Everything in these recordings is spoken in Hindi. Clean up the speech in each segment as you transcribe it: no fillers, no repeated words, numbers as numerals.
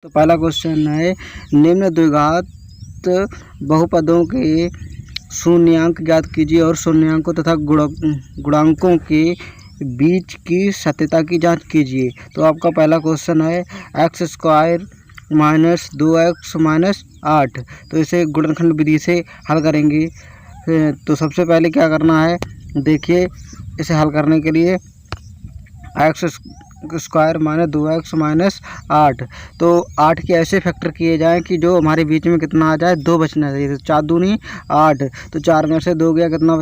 तो पहला क्वेश्चन है, निम्न द्विघात बहुपदों के शून्यांक ज्ञात कीजिए और शून्यांकों तथा गुणांकों के बीच की सत्यता की जांच कीजिए। तो आपका पहला क्वेश्चन है x² माइनस 2x माइनस 8। तो इसे गुणनखंड विधि से हल करेंगे। तो सबसे पहले क्या करना है, देखिए इसे हल करने के लिए x² माइनस 2x माइनस 8। तो 8 के ऐसे फैक्टर किए जाएं कि जो हमारे बीच में कितना आ जाए, 2 बचना चाहिए। तो 4 दूनी 8, तो 4 में से 2 गया, कितना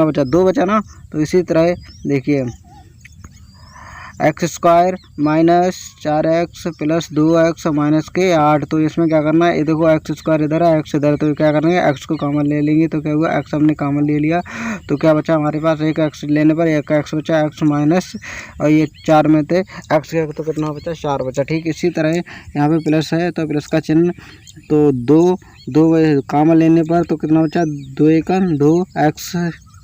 बचा 2 बचा ना। तो इसी तरह देखिए x² minus 4x plus 2x minus के 8। तो इसमें क्या करना है, ये देखो x² इधर है, x इधर, तो क्या करेंगे, x को कॉमन ले लेंगे। तो क्या हुआ, x हमने कॉमन ले लिया, तो क्या बचा हमारे पास, एक x लेने पर एक x बचा, x माइनस, और ये 4 में थे x के, तो कितना बचा, 4 बचा। ठीक इसी तरह यहाँ पे प्लस है तो प्लस का चिन्ह, तो 2 कॉमन लेने पर तो कितना बचा, 2 एकम 2x,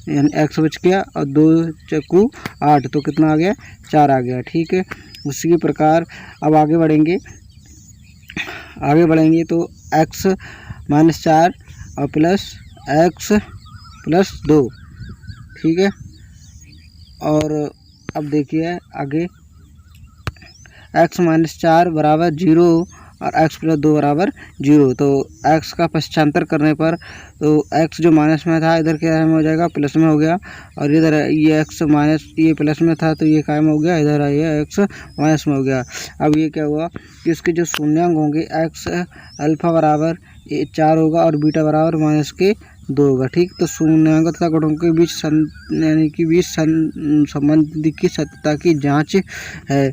यानी x बच गया, और 2 चक्कू 8, तो कितना आ गया, 4 आ गया। ठीक है, उसी प्रकार अब आगे बढ़ेंगे तो x माइनस 4 और प्लस x प्लस 2। ठीक है, और अब देखिए आगे x माइनस 4 बराबर 0 और x प्लस 2 बराबर 0। तो x का पश्चांतर करने पर तो x जो माइनस में था इधर क्या हो जाएगा, प्लस में हो गया, और इधर ये x माइनस, ये प्लस में था तो ये कायम हो गया, इधर ये x माइनस में हो गया। अब ये क्या हुआ कि इसके जो शून्यांक होंगे, x अल्फा बराबर 4 होगा और बीटा बराबर माइनस के 2 होगा। ठीक, तो शून्यांक तथा गुणकों के बीच संबंध की सत्यता की जाँच है।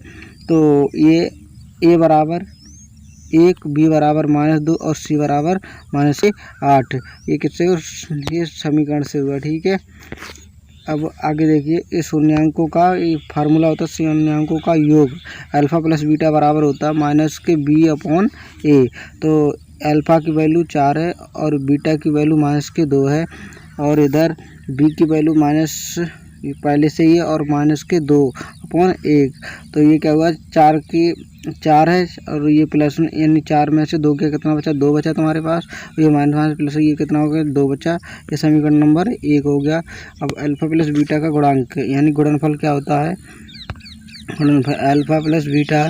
तो ये a बराबर 1, b बराबर -2 और c बराबर -8, ये किससे, ये समीकरण से हुआ। ठीक है, अब आगे देखिए, ये शून्यांकों का ये फार्मूला होता है, शून्यांकों का योग अल्फ़ा प्लस बीटा बराबर होता है माइनस के b/a। तो अल्फ़ा की वैल्यू 4 है और बीटा की वैल्यू -2 है, और इधर b की वैल्यू माइनस पहले से ही है और -2/1। तो ये क्या हुआ, 4 है और ये प्लस, यानी 4 में से 2 के कितना बचा, 2 बचा तुम्हारे पास, ये माइनस प्लस ये कितना हो गया, 2 बचा। ये समीकरण नंबर 1 हो गया। अब अल्फ़ा प्लस बीटा का गुणांक यानी गुणनफल क्या होता है, alpha plus beta,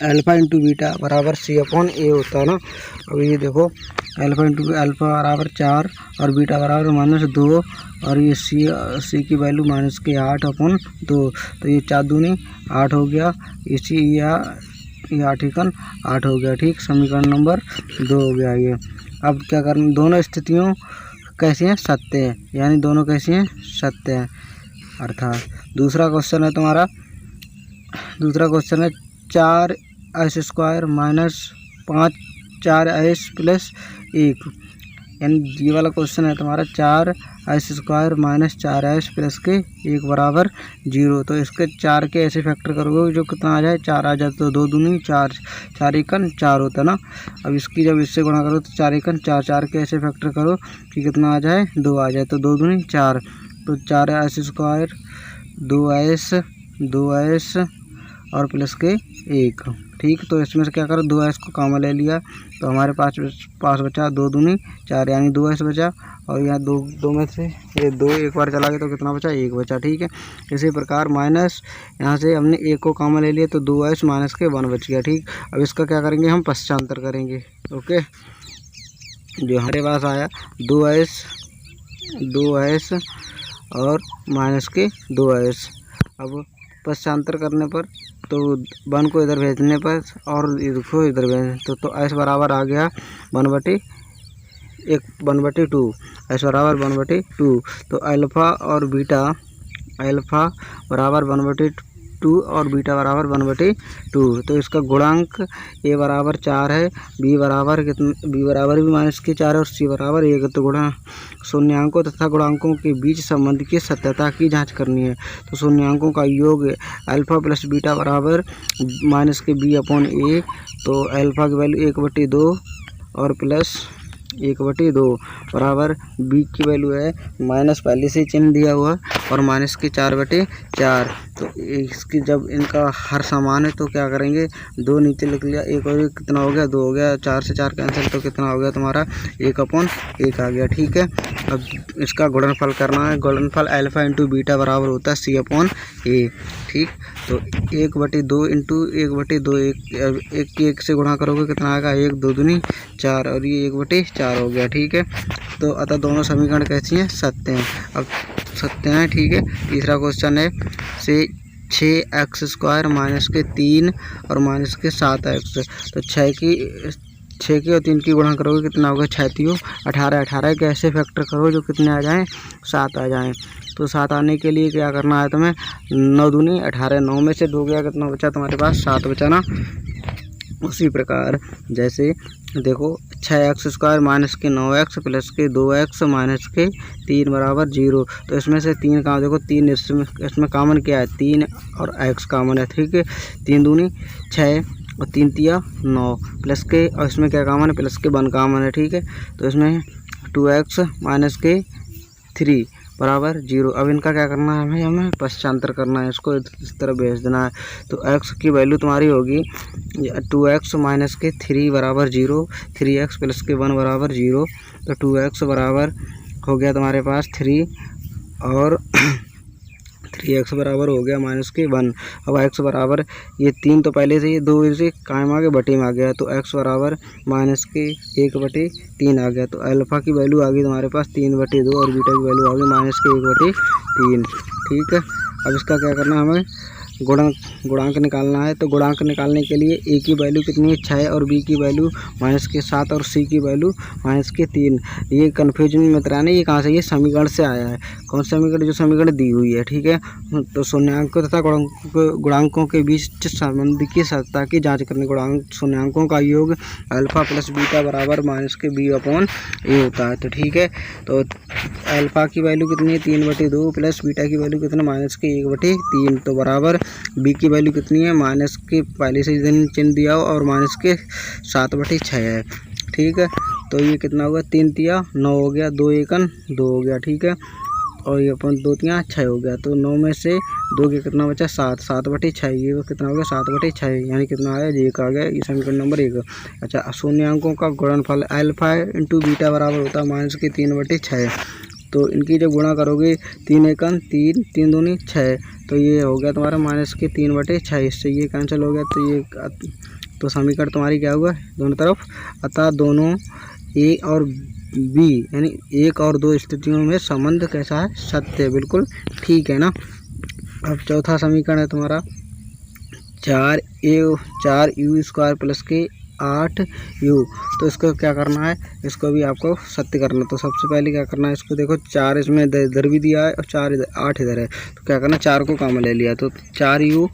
alpha into beta बराबर c/a होता है ना। अब ये देखो अल्फ़ा इंटू अल्फ़ा बराबर 4 और बीटा बराबर -2, और ये सी की वैल्यू -8/2। तो ये 4 दूनी 8 हो गया, इसी ये 8 हो गया। ठीक, समीकरण नंबर 2 हो गया ये। अब क्या करना, दोनों स्थितियों कैसी हैं, सत्य है, यानी दोनों कैसी हैं, सत्य हैं। अर्थात दूसरा क्वेश्चन है तुम्हारा, 4s² माइनस 5 4s प्लस 1, यानी ये वाला क्वेश्चन है तुम्हारा 4s² माइनस 4s प्लस के 1 बराबर 0। तो इसके 4 के ऐसे फैक्टर करोगे जो कितना आ जाए, 4 आ जाए, तो 2 दूनी 4, 4 एकन 4 होता है ना। अब इसकी जब इससे गुणा करो तो 4 एकन 4, 4 के ऐसे फैक्टर करो कि कितना आ जाए, 2 आ जाए, तो 2 दूनी 4, तो 4s² 2s और प्लस के 1। ठीक, तो इसमें से क्या करो, 2s को कॉमन ले लिया, तो हमारे पास बचा 2 दूनी 4, यानी 2s बचा, और यहाँ 2 में से ये 2 एक बार चला गया तो कितना बचा, 1 बचा। ठीक है, इसी प्रकार माइनस, यहाँ से हमने 1 को कॉमन ले लिया तो 2s माइनस के 1 बच गया। ठीक, अब इसका क्या करेंगे, हम पश्चांतर करेंगे। ओके, जो हमारे पास आया 2s और माइनस के 2s। अब पश्चांतर करने पर तो 1 को इधर भेजने पर और इसको इधर भेजने, तो s बराबर आ गया 1/2, s बराबर 1/2। तो अल्फ़ा और बीटा, अल्फ़ा बराबर 1/2 और बीटा बराबर 1/2। तो इसका गुणांक a बराबर 4 है, b बराबर भी -4 और c बराबर 1। तो शून्यांकों तथा गुणांकों के बीच संबंध की सत्यता की जांच करनी है। तो शून्यांकों का योग अल्फ़ा प्लस बीटा बराबर -b/a। तो अल्फ़ा की वैल्यू 1/2 और प्लस 1/2 बराबर b की वैल्यू है माइनस, पहले से चिन्ह दिया हुआ, और -4/4। तो इसकी जब इनका हर समान है तो क्या करेंगे, 2 नीचे लिख लिया, एक और एक कितना हो गया, 2 हो गया, 4 से 4 कैंसिल तो कितना हो गया तुम्हारा 1/1 आ गया। ठीक है, अब इसका गुणनफल करना है। गुणनफल अल्फा इंटू बीटा बराबर होता है C/A। ठीक, तो 1/2 इंटू 1/2, एक की 1 से गुणा करोगे कितना आएगा, 1 2 दूनी 4 और ये 1/4 हो गया। ठीक है, तो अतः दोनों समीकरण कैसी हैं, सत्य हैं। अब सत्य हैं। ठीक है, तीसरा क्वेश्चन है से 6x² माइनस के 3 और माइनस के 7x। तो 6 की और 3 की गुणा करोगे कितना होगा, 6 18, 18 के ऐसे फैक्टर करो जो कितने आ जाएं, 7 आ जाएं। तो 7 आने के लिए क्या करना है तुम्हें, 9 दूनी 18, 9 में से 2 गया, कितना बचा तुम्हारे पास, 7 बचा ना। उसी प्रकार जैसे देखो 6x² माइनस के 9x प्लस के 2x माइनस के 3 बराबर 0। तो इसमें से 3 का देखो, 3 इसमें कॉमन क्या है, 3 और x कॉमन है। ठीक है, 3 दूनी 6 और 3 तिया 9 प्लस के, और इसमें क्या कॉमन है, प्लस के 1 कॉमन है। ठीक है, तो इसमें 2x माइनस के 3 बराबर 0। अब इनका क्या करना है, हमें पश्चांतर करना है, इसको इस तरह भेज देना है। तो x की वैल्यू तुम्हारी होगी 2x माइनस के 3 बराबर 0, 3x प्लस के 1 बराबर 0। तो 2x बराबर हो गया तुम्हारे पास 3 और 3x बराबर हो गया माइनस के 1। अब x बराबर ये 3 तो पहले से, ये 2 से कायम आ गया, बटे में आ गया, तो x बराबर माइनस के 1/3 आ गया। तो अल्फ़ा की वैल्यू आ गई तुम्हारे पास 3/2 और बीटा की वैल्यू आ गई माइनस के 1/3। ठीक है, अब इसका क्या करना है, हमें गुणांक निकालना है। तो गुणांक निकालने के लिए a की वैल्यू कितनी है, 6 और b की वैल्यू माइनस के 7 और c की वैल्यू माइनस के 3। ये कन्फ्यूजन में मत रहना, ये कहाँ से, ये समीकरण से आया है। कौन सा समीकरण, जो समीकरण दी हुई है। ठीक है, तो शून्याङ्कों तथा गुणांकों के बीच संबंध की सत्ता की जाँच करने, शून्याङ्कों का योग अल्फ़ा प्लस बीटा बराबर माइनस के b/a होता है। तो ठीक है, तो अल्फ़ा की वैल्यू कितनी है, 3/2 प्लस बीटा की वैल्यू कितना, माइनस के 1/3। तो बराबर बी की वैल्यू कितनी है, माइनस के पहले से चिन्ह दिया हो और माइनस के 7/6 है। ठीक है, तो ये कितना होगा, 3 तिया 9 हो गया, 2 एकन 2 हो गया। ठीक है, और ये 2 तिया 6 हो गया। तो 9 में से 2 के कितना बचा, 7, 7/6, ये कितना हो गया, 7/6, यानी कितना आया, ये आ गया, ये समीकरण नंबर 1। अच्छा, शून्याङ्कों का गुणनफल अल्फ़ा इंटू बीटा बराबर होता है माइनस के 3/6। तो इनकी जब गुणा करोगे 3 एकन 3, 3 दूनी 6, तो ये हो गया तुम्हारा माइनस के 3/6। इससे ये कैंसिल हो गया, तो ये तो समीकरण तुम्हारी क्या हुआ, दोनों तरफ। अतः दोनों ए और बी यानी 1 और 2 स्थितियों में संबंध कैसा है, सत्य है, बिल्कुल ठीक है ना। अब चौथा समीकरण है तुम्हारा 4u² प्लस के 8u। तो इसको क्या करना है, इसको भी आपको सत्य करना है। तो सबसे पहले क्या करना है, इसको देखो 4 इसमें इधर भी दिया है और 4 इधर, 8 इधर है। तो क्या करना, 4 को कॉमन ले लिया, तो 4u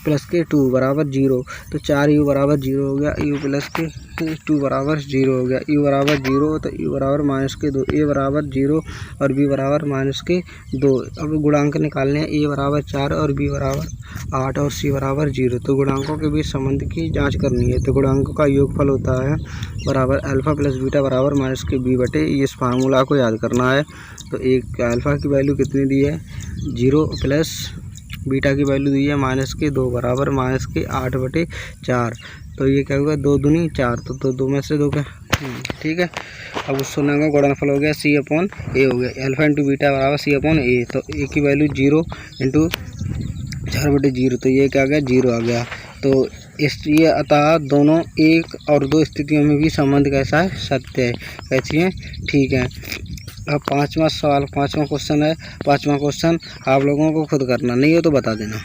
प्लस के 2 बराबर 0। तो 4u बराबर 0 हो गया, u प्लस के 2 बराबर 0 हो गया, u बराबर 0, तो u बराबर माइनस के 2, a बराबर 0 और b बराबर माइनस के 2। अब गुणांक निकालने हैं, a बराबर 4 और b बराबर 8 और c बराबर 0। तो गुणांकों के बीच संबंध की जांच करनी है। तो गुणांकों का योगफल होता है बराबर अल्फ़ा प्लस बीटा बराबर माइनस के b/, इस फार्मूला को याद करना है। तो एक अल्फ़ा की वैल्यू कितनी दी है, 0 प्लस बीटा की वैल्यू दी है माइनस के 2 बराबर माइनस के 8/4। तो ये क्या होगा, 2 दूनी 4, तो 2 में से 2 का। ठीक है, अब उस शून्याङ्क का गुणनफल हो गया C/A हो गया, अल्फ़ा इंटू बीटा बराबर C/A। तो a की वैल्यू 0 इंटू 4/0, तो ये क्या आ गया, 0 आ गया। तो ये अतः दोनों 1 और 2 स्थितियों में भी संबंध कैसा है, सत्य है। कैसी है, ठीक है। अब 5वां सवाल, 5वां क्वेश्चन है। 5वां क्वेश्चन आप लोगों को खुद करना, नहीं हो तो बता देना।